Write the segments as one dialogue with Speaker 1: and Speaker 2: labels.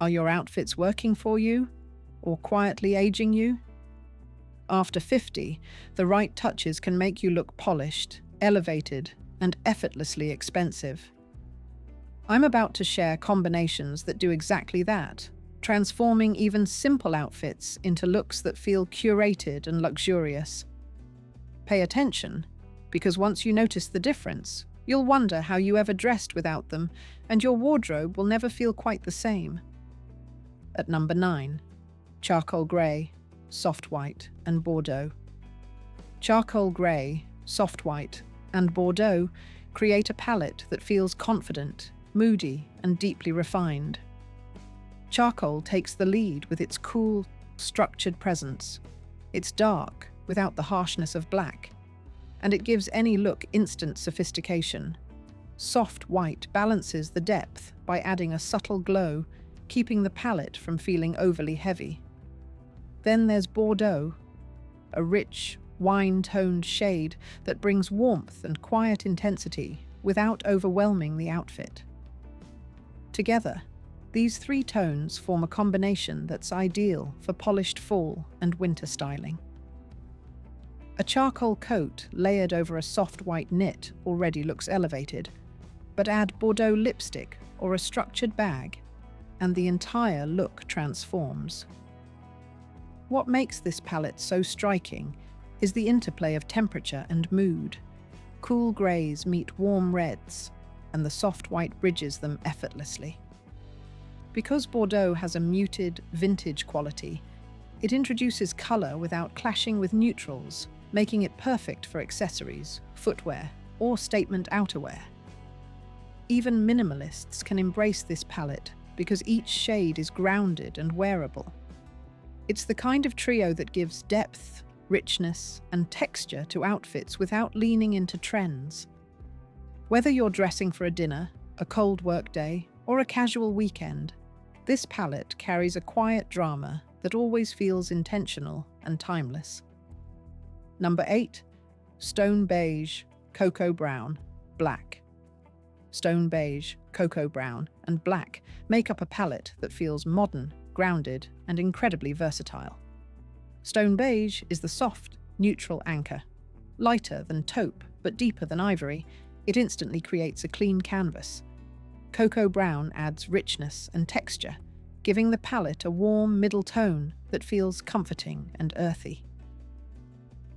Speaker 1: Are your outfits working for you or quietly aging you? After 50, the right touches can make you look polished, elevated, and effortlessly expensive. I'm about to share combinations that do exactly that, transforming even simple outfits into looks that feel curated and luxurious. Pay attention, because once you notice the difference, you'll wonder how you ever dressed without them, and your wardrobe will never feel quite the same. At number 9, charcoal grey, soft white, and bordeaux. Charcoal grey, soft white, and bordeaux create a palette that feels confident, moody, and deeply refined. Charcoal takes the lead with its cool, structured presence. It's dark, without the harshness of black, and it gives any look instant sophistication. Soft white balances the depth by adding a subtle glow, keeping the palette from feeling overly heavy. Then there's bordeaux, a rich, wine-toned shade that brings warmth and quiet intensity without overwhelming the outfit. Together, these three tones form a combination that's ideal for polished fall and winter styling. A charcoal coat layered over a soft white knit already looks elevated, but add bordeaux lipstick or a structured bag, and the entire look transforms. What makes this palette so striking is the interplay of temperature and mood. Cool greys meet warm reds, and the soft white bridges them effortlessly. Because bordeaux has a muted, vintage quality, it introduces color without clashing with neutrals, making it perfect for accessories, footwear, or statement outerwear. Even minimalists can embrace this palette because each shade is grounded and wearable. It's the kind of trio that gives depth, richness, and texture to outfits without leaning into trends. Whether you're dressing for a dinner, a cold workday, or a casual weekend, this palette carries a quiet drama that always feels intentional and timeless. Number 8, stone beige, cocoa brown, black. Stone beige, cocoa brown, and black make up a palette that feels modern, grounded, and incredibly versatile. Stone beige is the soft, neutral anchor. Lighter than taupe, but deeper than ivory, it instantly creates a clean canvas. Cocoa brown adds richness and texture, giving the palette a warm middle tone that feels comforting and earthy.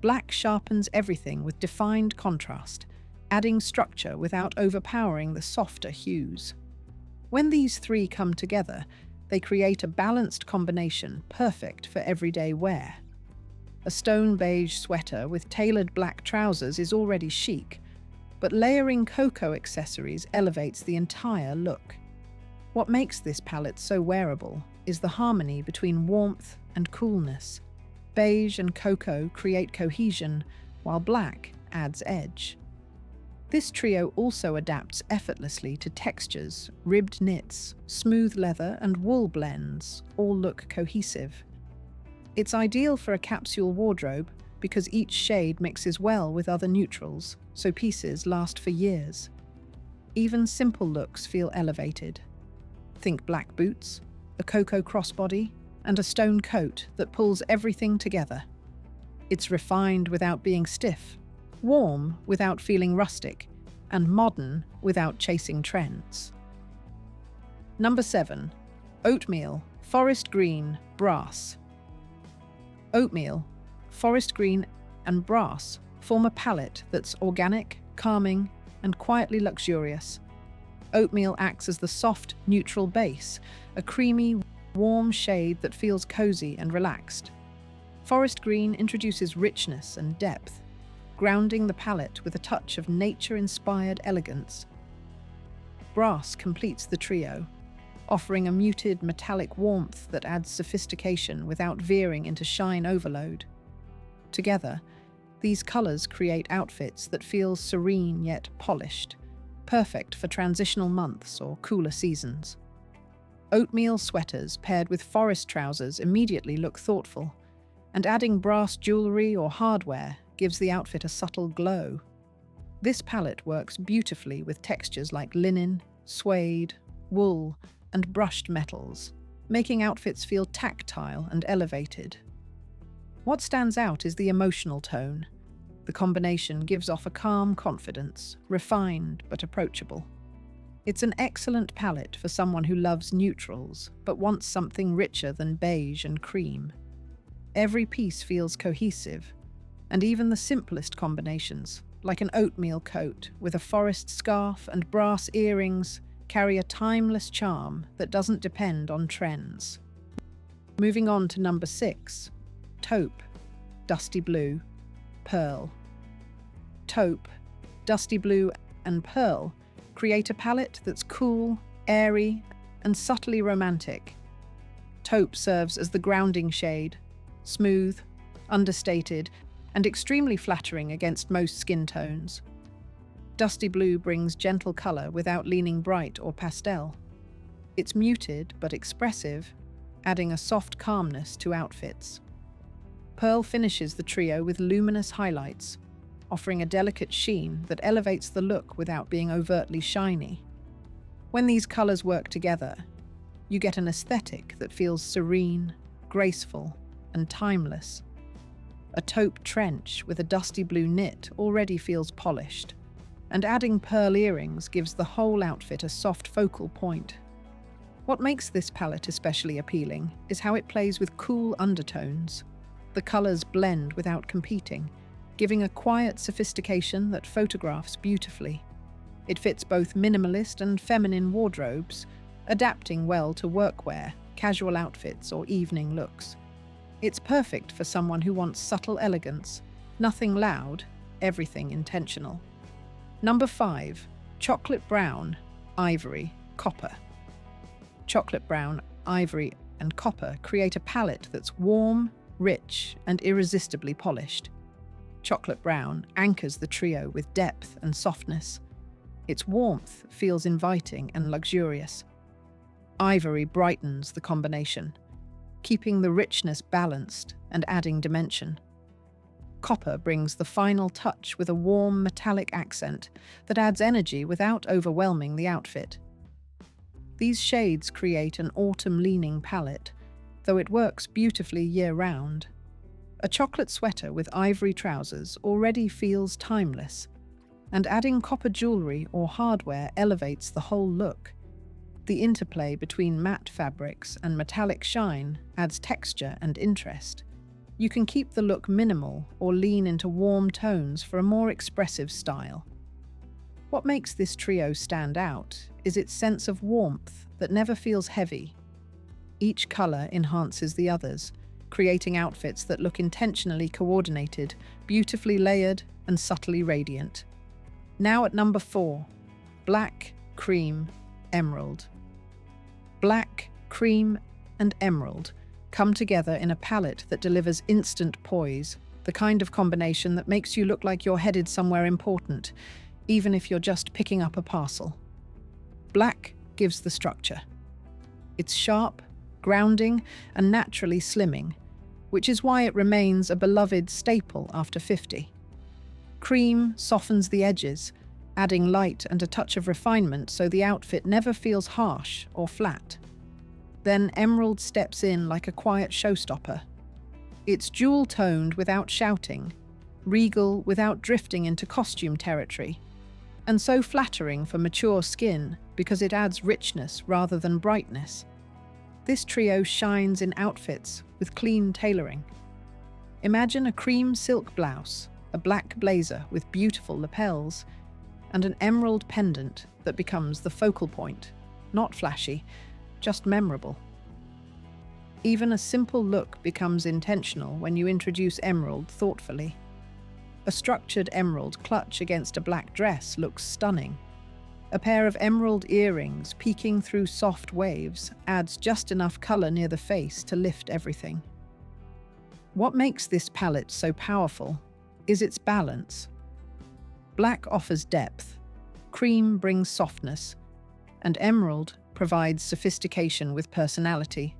Speaker 1: Black sharpens everything with defined contrast, adding structure without overpowering the softer hues. When these three come together, they create a balanced combination perfect for everyday wear. A stone beige sweater with tailored black trousers is already chic, but layering cocoa accessories elevates the entire look. What makes this palette so wearable is the harmony between warmth and coolness. Beige and cocoa create cohesion, while black adds edge. This trio also adapts effortlessly to textures. Ribbed knits, smooth leather, and wool blends all look cohesive. It's ideal for a capsule wardrobe because each shade mixes well with other neutrals, so pieces last for years. Even simple looks feel elevated. Think black boots, a cocoa crossbody, and a stone coat that pulls everything together. It's refined without being stiff, warm without feeling rustic, and modern without chasing trends. Number 7, oatmeal, forest green, brass. Oatmeal, forest green, and brass form a palette that's organic, calming, and quietly luxurious. Oatmeal acts as the soft, neutral base, a creamy, warm shade that feels cozy and relaxed. Forest green introduces richness and depth, grounding the palette with a touch of nature-inspired elegance. Brass completes the trio, offering a muted metallic warmth that adds sophistication without veering into shine overload. Together, these colors create outfits that feel serene yet polished, perfect for transitional months or cooler seasons. Oatmeal sweaters paired with forest trousers immediately look thoughtful, and adding brass jewelry or hardware gives the outfit a subtle glow. This palette works beautifully with textures like linen, suede, wool, and brushed metals, making outfits feel tactile and elevated. What stands out is the emotional tone. The combination gives off a calm confidence, refined but approachable. It's an excellent palette for someone who loves neutrals but wants something richer than beige and cream. Every piece feels cohesive, and even the simplest combinations, like an oatmeal coat with a forest scarf and brass earrings, carry a timeless charm that doesn't depend on trends. Moving on to number 6, taupe, dusty blue, pearl. Taupe, dusty blue, and pearl create a palette that's cool, airy, and subtly romantic. Taupe serves as the grounding shade, smooth, understated, and extremely flattering against most skin tones. Dusty blue brings gentle color without leaning bright or pastel. It's muted but expressive, adding a soft calmness to outfits. Pearl finishes the trio with luminous highlights, offering a delicate sheen that elevates the look without being overtly shiny. When these colors work together, you get an aesthetic that feels serene, graceful, and timeless. A taupe trench with a dusty blue knit already feels polished, and adding pearl earrings gives the whole outfit a soft focal point. What makes this palette especially appealing is how it plays with cool undertones. The colors blend without competing, giving a quiet sophistication that photographs beautifully. It fits both minimalist and feminine wardrobes, adapting well to workwear, casual outfits, or evening looks. It's perfect for someone who wants subtle elegance, nothing loud, everything intentional. Number 5, chocolate brown, ivory, copper. Chocolate brown, ivory, and copper create a palette that's warm, rich, and irresistibly polished. Chocolate brown anchors the trio with depth and softness. Its warmth feels inviting and luxurious. Ivory brightens the combination, keeping the richness balanced and adding dimension. Copper brings the final touch with a warm metallic accent that adds energy without overwhelming the outfit. These shades create an autumn-leaning palette, though it works beautifully year-round. A chocolate sweater with ivory trousers already feels timeless, and adding copper jewelry or hardware elevates the whole look. The interplay between matte fabrics and metallic shine adds texture and interest. You can keep the look minimal or lean into warm tones for a more expressive style. What makes this trio stand out is its sense of warmth that never feels heavy. Each color enhances the others, creating outfits that look intentionally coordinated, beautifully layered, and subtly radiant. Now at number 4, black, cream, emerald. Black, cream, and emerald come together in a palette that delivers instant poise, the kind of combination that makes you look like you're headed somewhere important, even if you're just picking up a parcel. Black gives the structure. It's sharp, grounding, and naturally slimming, which is why it remains a beloved staple after 50. Cream softens the edges, adding light and a touch of refinement so the outfit never feels harsh or flat. Then emerald steps in like a quiet showstopper. It's jewel-toned without shouting, regal without drifting into costume territory, and so flattering for mature skin because it adds richness rather than brightness. This trio shines in outfits with clean tailoring. Imagine a cream silk blouse, a black blazer with beautiful lapels, and an emerald pendant that becomes the focal point. Not flashy, just memorable. Even a simple look becomes intentional when you introduce emerald thoughtfully. A structured emerald clutch against a black dress looks stunning. A pair of emerald earrings peeking through soft waves adds just enough color near the face to lift everything. What makes this palette so powerful is its balance. Black offers depth, cream brings softness, and emerald provides sophistication with personality.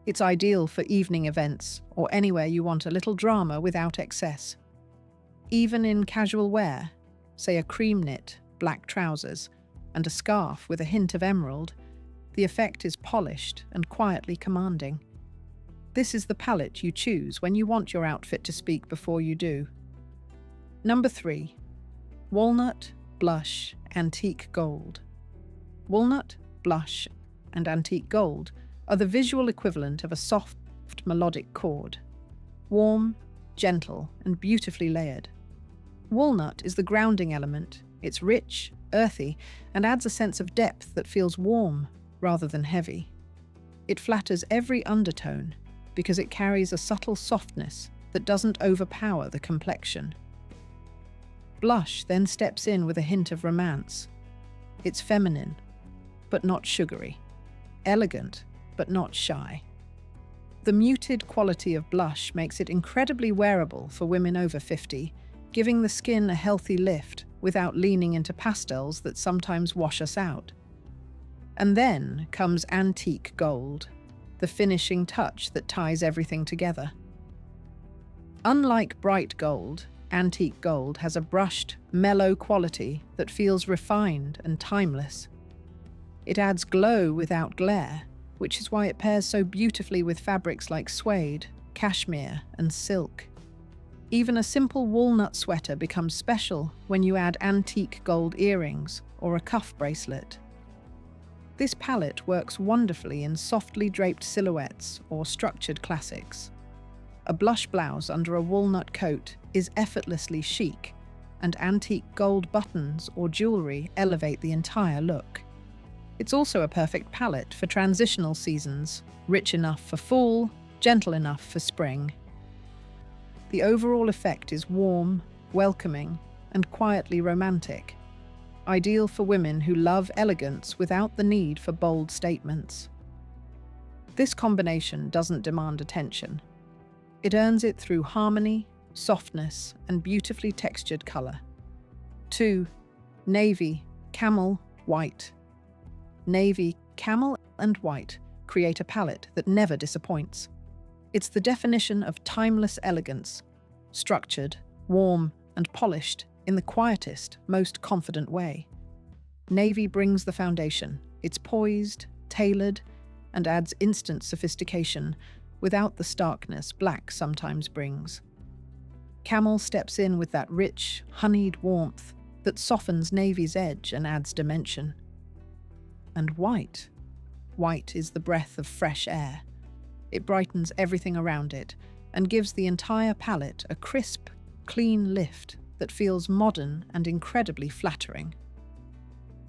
Speaker 1: It's ideal for evening events or anywhere you want a little drama without excess. Even in casual wear, say a cream knit, black trousers, and a scarf with a hint of emerald, The effect is polished and quietly commanding. This is the palette you choose when you want your outfit to speak before you do. Number 3. Walnut, Blush, Antique Gold. Walnut, blush, and antique gold are the visual equivalent of a soft, melodic chord. Warm, gentle, and beautifully layered. Walnut is the grounding element. It's rich, earthy, and adds a sense of depth that feels warm rather than heavy. It flatters every undertone because it carries a subtle softness that doesn't overpower the complexion. Blush then steps in with a hint of romance. It's feminine, but not sugary. Elegant, but not shy. The muted quality of blush makes it incredibly wearable for women over 50, giving the skin a healthy lift without leaning into pastels that sometimes wash us out. And then comes antique gold, the finishing touch that ties everything together. Unlike bright gold, antique gold has a brushed, mellow quality that feels refined and timeless. It adds glow without glare, which is why it pairs so beautifully with fabrics like suede, cashmere, and silk. Even a simple walnut sweater becomes special when you add antique gold earrings or a cuff bracelet. This palette works wonderfully in softly draped silhouettes or structured classics. A blush blouse under a walnut coat is effortlessly chic, and antique gold buttons or jewelry elevate the entire look. It's also a perfect palette for transitional seasons, rich enough for fall, gentle enough for spring. The overall effect is warm, welcoming, and quietly romantic, ideal for women who love elegance without the need for bold statements. This combination doesn't demand attention. It earns it through harmony, softness, and beautifully textured color. 2. Navy, camel, white. Navy, camel, and white create a palette that never disappoints. It's the definition of timeless elegance, structured, warm, and polished in the quietest, most confident way. Navy brings the foundation. It's poised, tailored, and adds instant sophistication without the starkness black sometimes brings. Camel steps in with that rich, honeyed warmth that softens navy's edge and adds dimension. And white. White is the breath of fresh air. It brightens everything around it and gives the entire palette a crisp, clean lift that feels modern and incredibly flattering.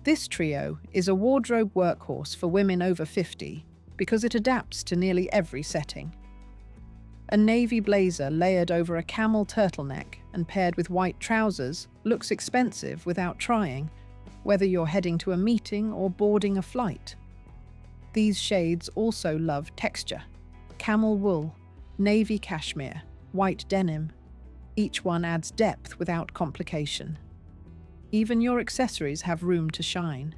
Speaker 1: This trio is a wardrobe workhorse for women over 50 because it adapts to nearly every setting. A navy blazer layered over a camel turtleneck and paired with white trousers looks expensive without trying, whether you're heading to a meeting or boarding a flight. These shades also love texture. Camel wool, navy cashmere, white denim. Each one adds depth without complication. Even your accessories have room to shine.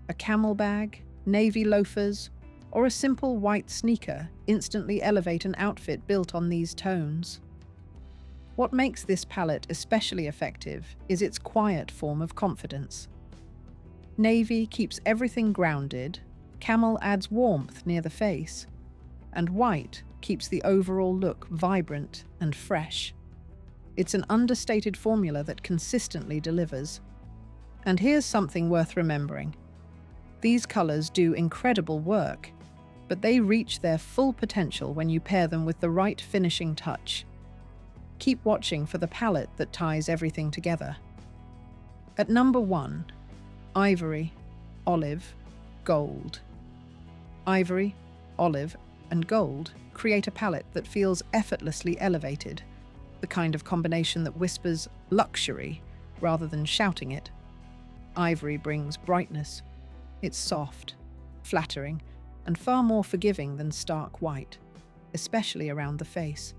Speaker 1: A camel bag, navy loafers, or a simple white sneaker instantly elevate an outfit built on these tones. What makes this palette especially effective is its quiet form of confidence. Navy keeps everything grounded, camel adds warmth near the face, and white keeps the overall look vibrant and fresh. It's an understated formula that consistently delivers. And here's something worth remembering. These colors do incredible work, but they reach their full potential when you pair them with the right finishing touch. Keep watching for the palette that ties everything together. At number 1, ivory, olive, gold. Ivory, olive, and gold create a palette that feels effortlessly elevated, the kind of combination that whispers luxury rather than shouting it. Ivory brings brightness. It's soft, flattering, and far more forgiving than stark white, especially around the face.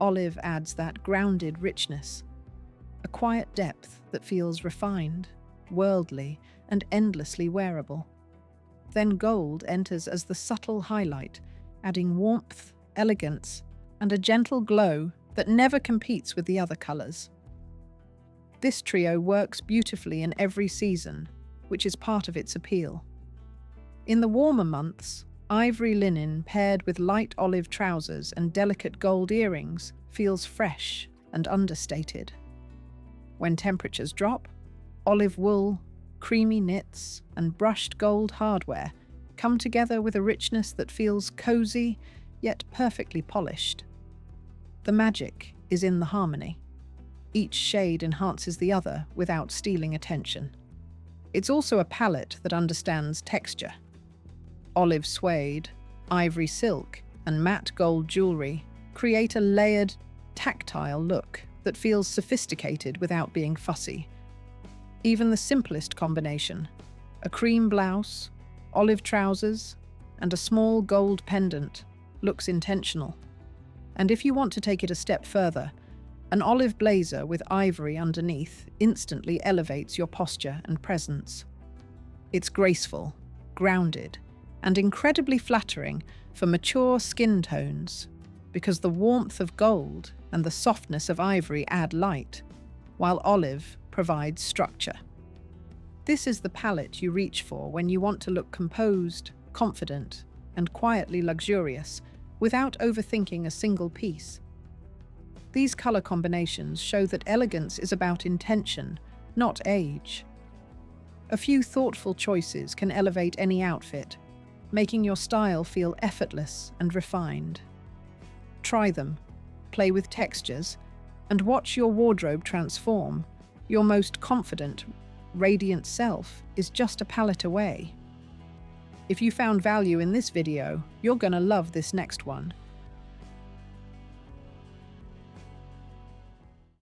Speaker 1: Olive adds that grounded richness, a quiet depth that feels refined, worldly, and endlessly wearable. Then gold enters as the subtle highlight, adding warmth, elegance, and a gentle glow that never competes with the other colors. This trio works beautifully in every season, which is part of its appeal. In the warmer months, ivory linen paired with light olive trousers and delicate gold earrings feels fresh and understated. When temperatures drop, olive wool, creamy knits, and brushed gold hardware come together with a richness that feels cozy yet perfectly polished. The magic is in the harmony. Each shade enhances the other without stealing attention. It's also a palette that understands texture. Olive suede, ivory silk, and matte gold jewelry create a layered, tactile look that feels sophisticated without being fussy. Even the simplest combination, a cream blouse, olive trousers, and a small gold pendant, looks intentional. And if you want to take it a step further, an olive blazer with ivory underneath instantly elevates your posture and presence. It's graceful, grounded, and incredibly flattering for mature skin tones because the warmth of gold and the softness of ivory add light, while olive provides structure. This is the palette you reach for when you want to look composed, confident, and quietly luxurious without overthinking a single piece. These color combinations show that elegance is about intention, not age. A few thoughtful choices can elevate any outfit, making your style feel effortless and refined. Try them, play with textures, and watch your wardrobe transform. Your most confident, radiant self is just a palette away. If you found value in this video, you're gonna love this next one.